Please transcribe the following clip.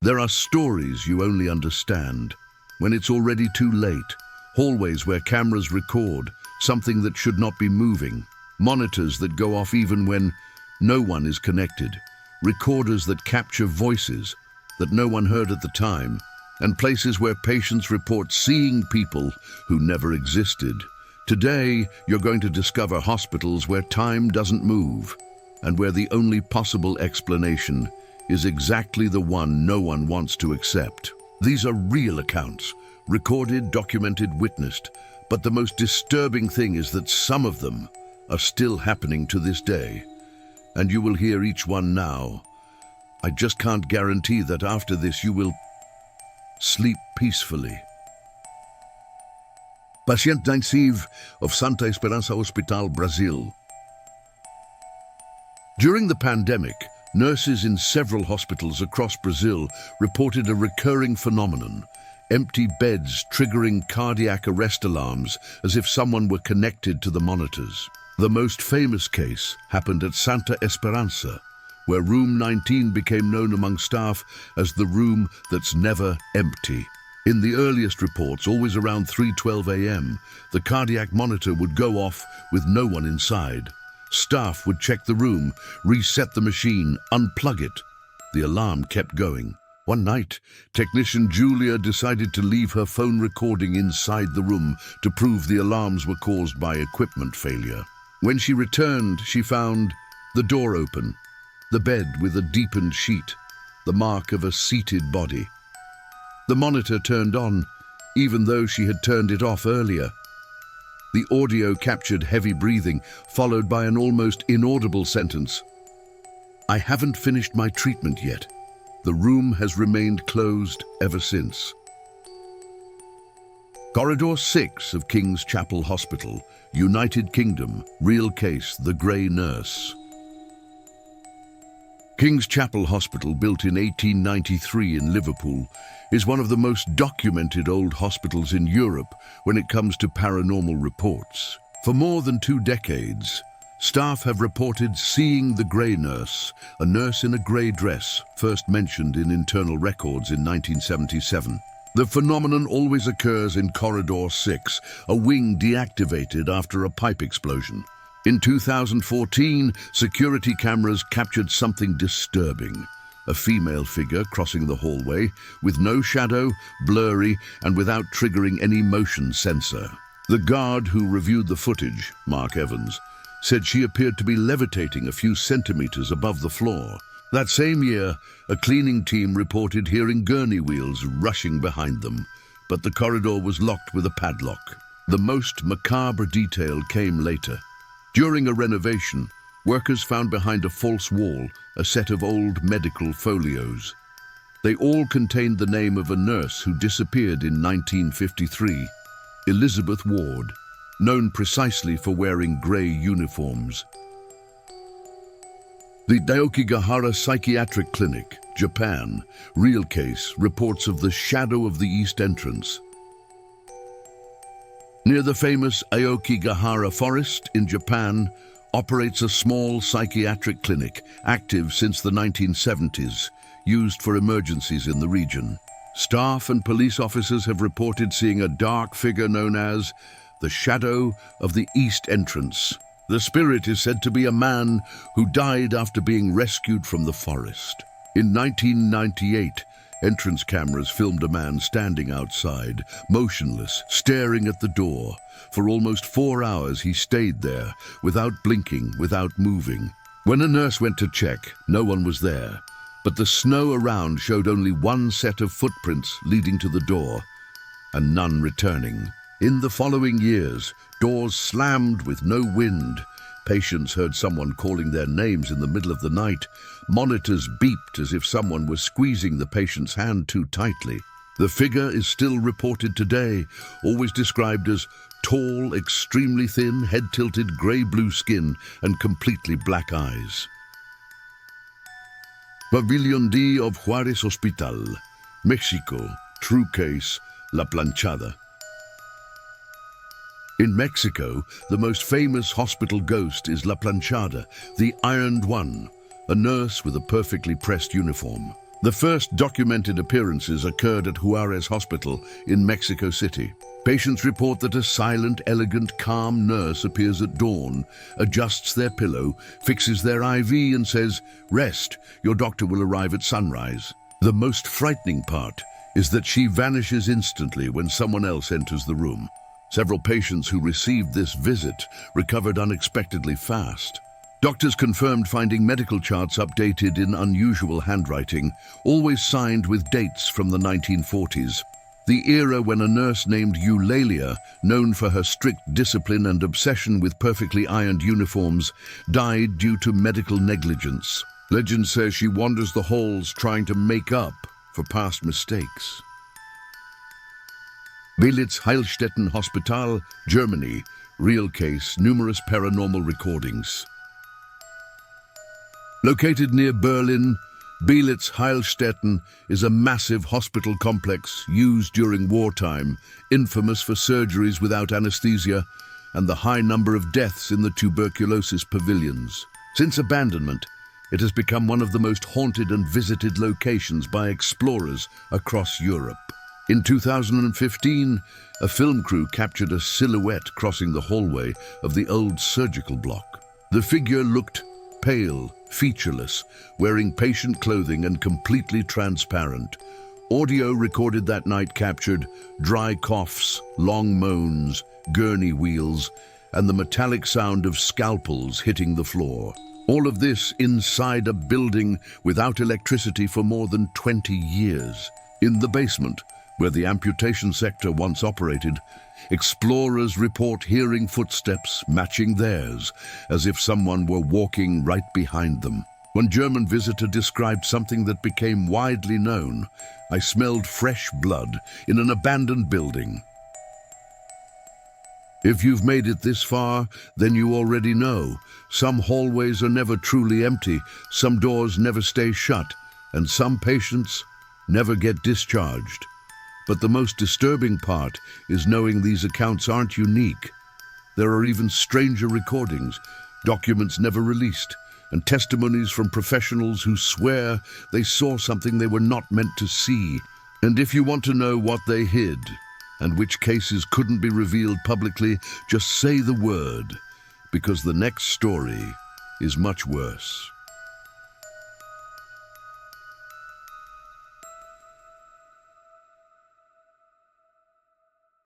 There are stories you only understand when it's already too late. Hallways where cameras record something that should not be moving. Monitors that go off even when no one is connected. Recorders that capture voices that no one heard at the time. And places where patients report seeing people who never existed. Today, you're going to discover hospitals where time doesn't move and where the only possible explanation is exactly the one no one wants to accept. These are real accounts, recorded, documented, witnessed, but the most disturbing thing is that some of them are still happening to this day. And you will hear each one now. I just can't guarantee that after this you will sleep peacefully. Patient intensive of Santa Esperança Hospital, Brazil. During the pandemic, nurses in several hospitals across Brazil reported a recurring phenomenon: empty beds triggering cardiac arrest alarms as if someone were connected to the monitors. The most famous case happened at Santa Esperança, where room 19 became known among staff as the room that's never empty. In the earliest reports, always around 3:12 a.m., the cardiac monitor would go off with no one inside. Staff would check the room, reset the machine, unplug it. The alarm kept going. One night, technician Julia decided to leave her phone recording inside the room to prove the alarms were caused by equipment failure. When she returned, she found the door open, the bed with a deepened sheet, the mark of a seated body. The monitor turned on, even though she had turned it off earlier. The audio captured heavy breathing, followed by an almost inaudible sentence: "I haven't finished my treatment yet." The room has remained closed ever since. Corridor 6 of King's Chapel Hospital, United Kingdom, real case, the Grey Nurse. King's Chapel Hospital, built in 1893 in Liverpool, is one of the most documented old hospitals in Europe when it comes to paranormal reports. For more than 2 decades, staff have reported seeing the Grey Nurse, a nurse in a grey dress, first mentioned in internal records in 1977. The phenomenon always occurs in Corridor 6, a wing deactivated after a pipe explosion. In 2014, security cameras captured something disturbing: a female figure crossing the hallway, with no shadow, blurry, and without triggering any motion sensor. The guard who reviewed the footage, Mark Evans, said she appeared to be levitating a few centimeters above the floor. That same year, a cleaning team reported hearing gurney wheels rushing behind them, but the corridor was locked with a padlock. The most macabre detail came later. During a renovation, workers found behind a false wall a set of old medical folios. They all contained the name of a nurse who disappeared in 1953, Elizabeth Ward, known precisely for wearing grey uniforms. The Daokigahara Psychiatric Clinic, Japan, real case, reports of the shadow of the east entrance. Near the famous Aokigahara Forest in Japan, operates a small psychiatric clinic, active since the 1970s, used for emergencies in the region. Staff and police officers have reported seeing a dark figure known as the Shadow of the East Entrance. The spirit is said to be a man who died after being rescued from the forest. In 1998, entrance cameras filmed a man standing outside, motionless, staring at the door. For almost 4 hours he stayed there, without blinking, without moving. When a nurse went to check, no one was there, but the snow around showed only one set of footprints leading to the door, and none returning. In the following years, doors slammed with no wind. Patients heard someone calling their names in the middle of the night. Monitors beeped as if someone was squeezing the patient's hand too tightly. The figure is still reported today, always described as tall, extremely thin, head-tilted, grey-blue skin, and completely black eyes. Pavilion D of Juárez Hospital, Mexico, true case, La Planchada. In Mexico, the most famous hospital ghost is La Planchada, the Ironed One, a nurse with a perfectly pressed uniform. The first documented appearances occurred at Juarez Hospital in Mexico City. Patients report that a silent, elegant, calm nurse appears at dawn, adjusts their pillow, fixes their IV and says, "Rest, your doctor will arrive at sunrise." The most frightening part is that she vanishes instantly when someone else enters the room. Several patients who received this visit recovered unexpectedly fast. Doctors confirmed finding medical charts updated in unusual handwriting, always signed with dates from the 1940s. The era when a nurse named Eulalia, known for her strict discipline and obsession with perfectly ironed uniforms, died due to medical negligence. Legend says she wanders the halls trying to make up for past mistakes. Belitz Heilstätten Hospital, Germany. Real case, numerous paranormal recordings. Located near Berlin, Belitz Heilstätten is a massive hospital complex used during wartime, infamous for surgeries without anesthesia and the high number of deaths in the tuberculosis pavilions. Since abandonment, it has become one of the most haunted and visited locations by explorers across Europe. In 2015, a film crew captured a silhouette crossing the hallway of the old surgical block. The figure looked pale, featureless, wearing patient clothing and completely transparent. Audio recorded that night captured dry coughs, long moans, gurney wheels, and the metallic sound of scalpels hitting the floor. All of this inside a building without electricity for more than 20 years. In the basement, where the amputation sector once operated, explorers report hearing footsteps matching theirs, as if someone were walking right behind them. One German visitor described something that became widely known. "I smelled fresh blood in an abandoned building." If you've made it this far, then you already know. Some hallways are never truly empty, some doors never stay shut, and some patients never get discharged. But the most disturbing part is knowing these accounts aren't unique. There are even stranger recordings, documents never released, and testimonies from professionals who swear they saw something they were not meant to see. And if you want to know what they hid, and which cases couldn't be revealed publicly, just say the word, because the next story is much worse.